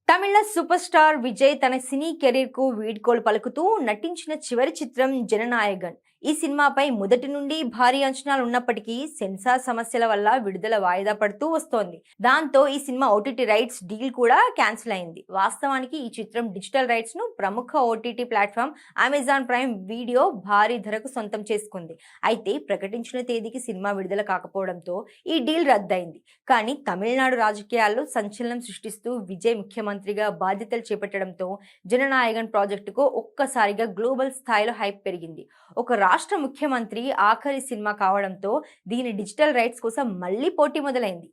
తమిళ super star Vijay తన సినీ career కు వీడ్కోలు పలుకుతూ నటించిన చివరి చిత్రం జననాయగన్. ఈ సినిమాపై మొదటి నుండి భారీ అంచనాలు ఉన్నప్పటికీ సెన్సార్ సమస్యల వల్ల విడుదల వాయిదా పడుతూ వస్తోంది. దాంతో ఈ సినిమా ఓటీటీ రైట్స్ డీల్ కూడా క్యాన్సిల్ అయింది. వాస్తవానికి ఈ చిత్రం డిజిటల్ రైట్స్ ను ప్రముఖ OTT platform Amazon prime video భారీ ధరకు సొంతం చేసుకుంది. అయితే ప్రకటించిన తేదీకి సినిమా విడుదల కాకపోవడంతో ఈ డీల్ రద్దయింది. కానీ తమిళనాడు రాజకీయాల్లో సంచలనం సృష్టిస్తూ విజయ్ ముఖ్యమంత్రిగా బాధ్యతలు చేపట్టడంతో జననాయగన్ ప్రాజెక్టుకు ఒక్కసారిగా గ్లోబల్ స్థాయిలో హైప్ పెరిగింది. ఒక రాష్ట్ర ముఖ్యమంత్రి ఆఖరి సినిమా కావడంతో దీని డిజిటల్ రైట్స్ కోసం మళ్లీ పోటీ మొదలైంది.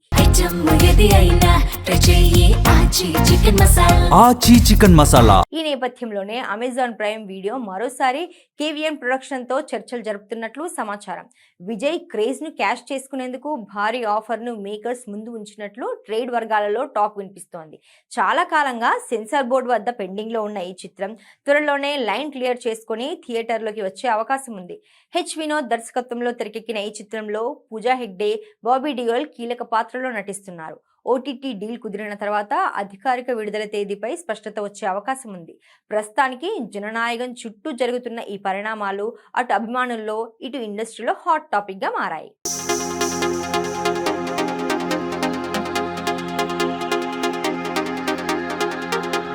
ఈ నేపథ్యంలోనే అమెజాన్ ప్రైమ్ వీడియో మరోసారి కేవీఎన్ ప్రొడక్షన్ తో చర్చలు జరుపుతున్నట్లు సమాచారం. విజయ్ క్రేజ్ ను క్యాష్ చేసుకునేందుకు భారీ ఆఫర్ ను మేకర్స్ ముందు ఉంచినట్లు ట్రేడ్ వర్గాలలో టాక్ వినిపిస్తోంది. చాలా కాలంగా సెన్సార్ బోర్డు వద్ద పెండింగ్ లో ఉన్న ఈ చిత్రం త్వరలోనే లైన్ క్లియర్ చేసుకుని థియేటర్లోకి వచ్చే అవకాశం ఉంది. హెచ్ వినోద్ దర్శకత్వంలో తెరకెక్కిన ఈ చిత్రంలో పూజా హెగ్డే, బాబీ డియోల్ కీలక పాత్రలో నటిస్తున్నారు. ఓటీటీ డీల్ కుదిరిన తర్వాత అధికారిక విడుదల తేదీపై స్పష్టత వచ్చే అవకాశం ఉంది. ప్రస్తుతానికి జననాయగన్ చుట్టూ జరుగుతున్న ఈ పరిణామాలు అటు అభిమానుల్లో ఇటు ఇండస్ట్రీలో హాట్ టాపిక్ గా మారాయి.